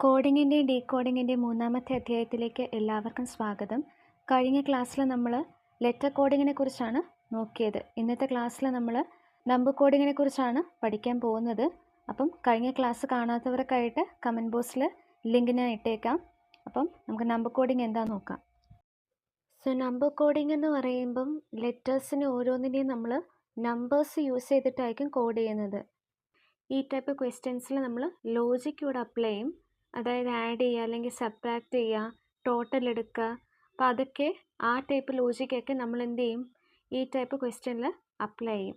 കോഡിങ്ങിൻ്റെയും ഡീകോഡിങ്ങിൻ്റെയും മൂന്നാമത്തെ അധ്യായത്തിലേക്ക് എല്ലാവർക്കും സ്വാഗതം. കഴിഞ്ഞ ക്ലാസ്സിൽ നമ്മൾ ലെറ്റർ കോഡിങ്ങിനെ കുറിച്ചാണ് നോക്കിയത്. ഇന്നത്തെ ക്ലാസ്സിൽ നമ്മൾ നമ്പർ കോഡിങ്ങിനെ കുറിച്ചാണ് പഠിക്കാൻ പോകുന്നത്. അപ്പം കഴിഞ്ഞ ക്ലാസ് കാണാത്തവർക്കായിട്ട് കമൻറ്റ് ബോക്സിൽ ലിങ്ക് ഞാൻ ഇട്ടേക്കാം. അപ്പം നമുക്ക് നമ്പർ കോഡിങ് എന്താണെന്ന് നോക്കാം. സോ നമ്പർ കോഡിങ് എന്ന് പറയുമ്പം ലെറ്റേഴ്സിന് ഓരോന്നിനെയും നമ്മൾ നമ്പേഴ്സ് യൂസ് ചെയ്തിട്ടായിരിക്കും കോഡ് ചെയ്യുന്നത്. ഈ ടൈപ്പ് ക്വസ്റ്റ്യൻസിൽ നമ്മൾ ലോജിക് ഇവിടെ അപ്ലൈ ചെയ്യും. അതായത് ആഡ് ചെയ്യുക അല്ലെങ്കിൽ സബ്ട്രാക്ട് ചെയ്യുക, ടോട്ടൽ എടുക്കുക. അപ്പോൾ അതൊക്കെ ആ ടൈപ്പ് ലോജിക്കൊക്കെ നമ്മൾ എന്ത് ചെയ്യും, ഈ ടൈപ്പ് ക്വസ്റ്റ്യനിൽ അപ്ലൈ ചെയ്യും.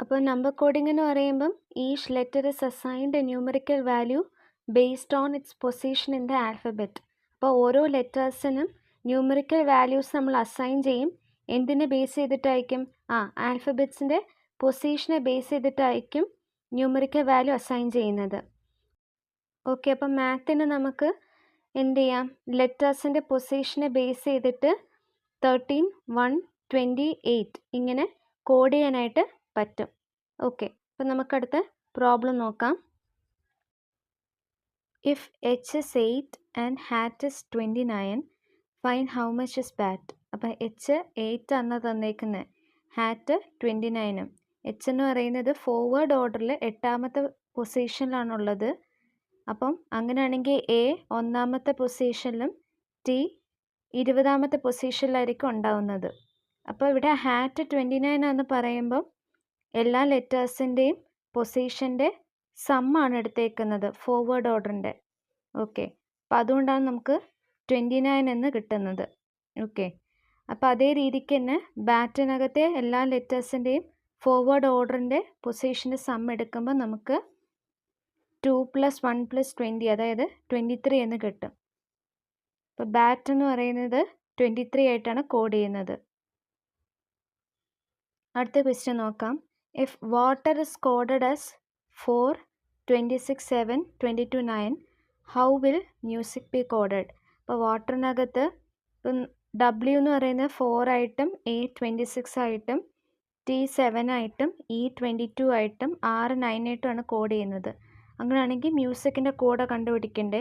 അപ്പോൾ നമ്പർ കോഡിംഗ് എന്ന് പറയുമ്പം each letter is assigned a numerical value based on its position in the alphabet. അപ്പോൾ ഓരോ ലെറ്റേഴ്സിനും ന്യൂമറിക്കൽ വാല്യൂസ് നമ്മൾ അസൈൻ ചെയ്യും. എന്തിനെ ബേസ് ചെയ്തിട്ടായിരിക്കും? ആൽഫബറ്റ്സിൻ്റെ പൊസിഷനെ ബേസ് ചെയ്തിട്ടായിരിക്കും ന്യൂമറിക്കൽ വാല്യൂ അസൈൻ ചെയ്യുന്നത്. ഓക്കെ, അപ്പം മാത്തിന് നമുക്ക് എന്ത് ചെയ്യാം, ലെറ്റേഴ്സിൻ്റെ പൊസിഷനെ ബേസ് ചെയ്തിട്ട് 13, 1, 28 ഇങ്ങനെ കോഡ് ചെയ്യാനായിട്ട് പറ്റും. ഓക്കെ, അപ്പം നമുക്കടുത്ത പ്രോബ്ലം നോക്കാം. If h is 8 and hat is 29, find how much is bat. അപ്പം h 8 ആണ് തന്നേക്കുന്നത്, ഹാറ്റ് 29. h എന്ന് പറയുന്നത് ഫോർവേഡ് ഓർഡറിൽ 8ാമത്തെ പൊസിഷനിലാണുള്ളത്. അപ്പം അങ്ങനെയാണെങ്കിൽ എ 1ാമത്തെ പൊസിഷനിലും ടി 20ാമത്തെ പൊസിഷനിലായിരിക്കും ഉണ്ടാവുന്നത്. അപ്പോൾ ഇവിടെ ഹാറ്റ് 29 എന്ന് പറയുമ്പം എല്ലാ ലെറ്റേഴ്സിൻ്റെയും പൊസിഷൻ്റെ സമ്മാണ് എടുത്തേക്കുന്നത്, ഫോർവേഡ് ഓർഡറിൻ്റെ. ഓക്കെ, അപ്പോൾ അതുകൊണ്ടാണ് നമുക്ക് 29 എന്ന് കിട്ടുന്നത്. ഓക്കെ, അപ്പോൾ അതേ രീതിക്ക് തന്നെ ബാറ്റിനകത്തെ എല്ലാ ലെറ്റേഴ്സിൻ്റെയും ഫോർവേഡ് ഓർഡറിൻ്റെ പൊസിഷൻ്റെ സം എടുക്കുമ്പോൾ നമുക്ക് 2 + 1 + 20 അതായത് 23 എന്ന് കിട്ടും. അപ്പോൾ ബാറ്റ് എന്ന് പറയുന്നത് 23 ആയിട്ടാണ് കോഡ് ചെയ്യുന്നത്. അടുത്ത ക്വസ്റ്റ്യൻ നോക്കാം. If water is coded as 4, 26, 7, 22, 9, how will music B coded? അപ്പോൾ വാട്ടറിനകത്ത് ഇപ്പം W എന്ന് പറയുന്നത് 4 ആയിട്ടും A 26 ആയിട്ടും T 7 ആയിട്ടും E 22 ആയിട്ടും R 9 ആയിട്ടുമാണ് കോഡ് ചെയ്യുന്നത്. അങ്ങനെയാണെങ്കിൽ മ്യൂസിക്കിൻ്റെ കോഡ് കണ്ടുപിടിക്കണ്ടേ.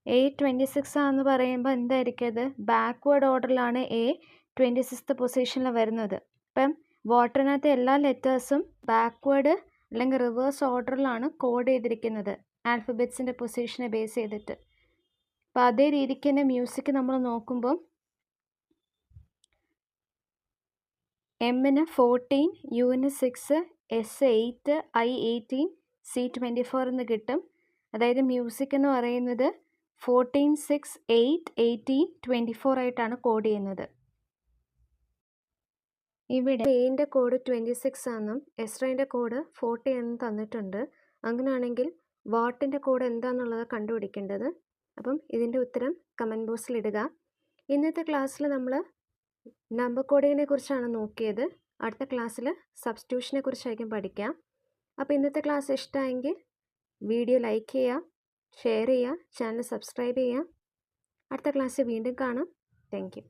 A 26 ആണെന്ന് പറയുമ്പോൾ എന്തായിരിക്കും അത്? ബാക്ക്വേർഡ് ഓർഡറിലാണ് A 26th പൊസിഷനിൽ വരുന്നത്. അപ്പം വാട്ടറിനകത്തെ എല്ലാ ലെറ്റേഴ്സും ബാക്ക്വേർഡ് അല്ലെങ്കിൽ റിവേഴ്സ് ഓർഡറിലാണ് കോഡ് ചെയ്തിരിക്കുന്നത്, ആൽഫബറ്റ്സിൻ്റെ പൊസിഷനെ ബേസ് ചെയ്തിട്ട്. അപ്പോൾ അതേ രീതിക്ക് തന്നെ മ്യൂസിക് നമ്മൾ നോക്കുമ്പോൾ എമ്മിന് 14, യുവിന് 6, S 8, I 18, C 24 എന്ന് കിട്ടും. അതായത് മ്യൂസിക് എന്ന് പറയുന്നത് 14, 6, 8, 18, 24 ആയിട്ടാണ് കോഡ് ചെയ്യുന്നത്. ഇവിടെ എയുടെ കോഡ് 26 ആണെന്നും എസ്രയുടെ കോഡ് 40 എന്നും തന്നിട്ടുണ്ട്. അങ്ങനെയാണെങ്കിൽ വാട്ടിൻ്റെ കോഡ് എന്താണെന്നുള്ളത് കണ്ടുപിടിക്കേണ്ടത്. അപ്പം ഇതിൻ്റെ ഉത്തരം കമൻറ്റ് ബോക്സിൽ ഇടുക. ഇന്നത്തെ ക്ലാസ്സിൽ നമ്മൾ നമ്പർ കോഡിങ്ങിനെ കുറിച്ചാണ് നോക്കിയത്. അടുത്ത ക്ലാസ്സിൽ സബ്സ്റ്റിറ്റ്യൂഷനെ കുറിച്ചായിരിക്കും പഠിക്കാം. അപ്പോൾ ഇന്നത്തെ ക്ലാസ് ഇഷ്ടമായെങ്കിൽ വീഡിയോ ലൈക്ക് ചെയ്യുക, ഷെയർ ചെയ്യുക, ചാനൽ സബ്സ്ക്രൈബ് ചെയ്യുക. അടുത്ത ക്ലാസ്സിൽ വീണ്ടും കാണാം. Thank you.